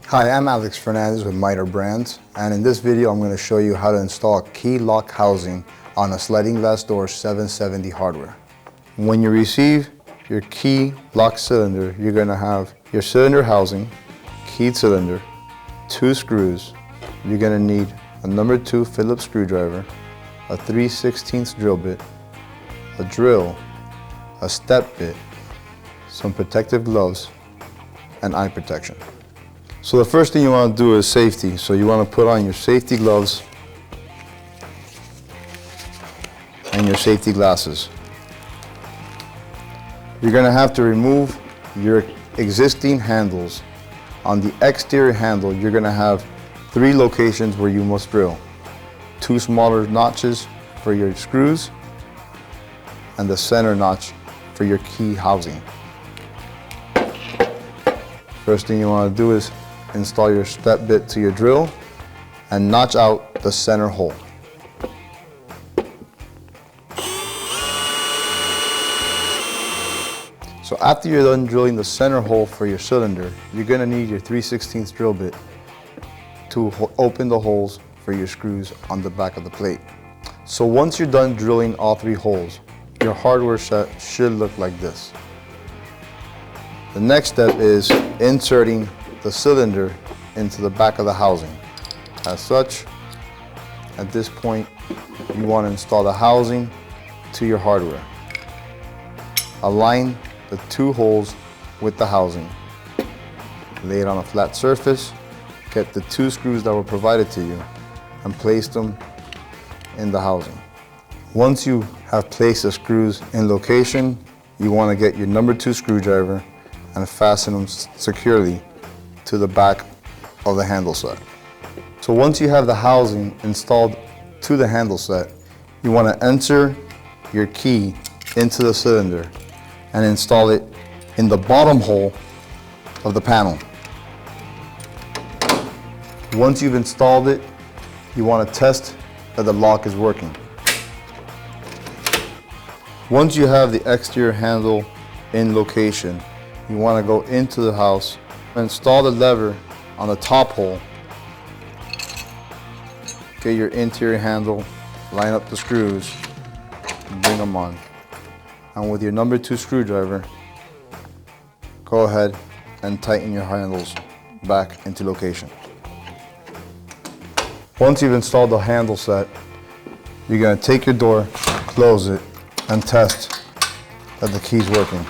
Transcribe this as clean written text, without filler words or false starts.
Hi, I'm Alex Fernandez with Miter Brands, and in this video I'm going to show you how to install key lock housing on a sliding glass door 770 hardware. When you receive your key lock cylinder, you're going to have your cylinder housing, keyed cylinder, 2 screws. You're going to need a number 2 Phillips screwdriver, a 3/16 drill bit, a drill, a step bit, some protective gloves, and eye protection. So the first thing you want to do is safety. So you want to put on your safety gloves and your safety glasses. You're going to have to remove your existing handles. On the exterior handle, you're going to have 3 locations where you must drill. 2 smaller notches for your screws and the center notch for your key housing. First thing you want to do is install your step bit to your drill and notch out the center hole. So after you're done drilling the center hole for your cylinder, you're going to need your 3/16 drill bit to open the holes for your screws on the back of the plate. So once you're done drilling all 3 holes, your hardware set should look like this. The next step is inserting the cylinder into the back of the housing. As such, at this point, you want to install the housing to your hardware. Align the 2 holes with the housing. Lay it on a flat surface, get the 2 screws that were provided to you, and place them in the housing. Once you have placed the screws in location, you want to get your number 2 screwdriver and fasten them securely to the back of the handle set. So once you have the housing installed to the handle set, you want to enter your key into the cylinder and install it in the bottom hole of the panel. Once you've installed it, you want to test that the lock is working. Once you have the exterior handle in location, you want to go into the house, install the lever on the top hole, get your interior handle, line up the screws, and bring them on. And with your number 2 screwdriver, go ahead and tighten your handles back into location. Once you've installed the handle set, you're going to take your door, close it, and test that the key's working.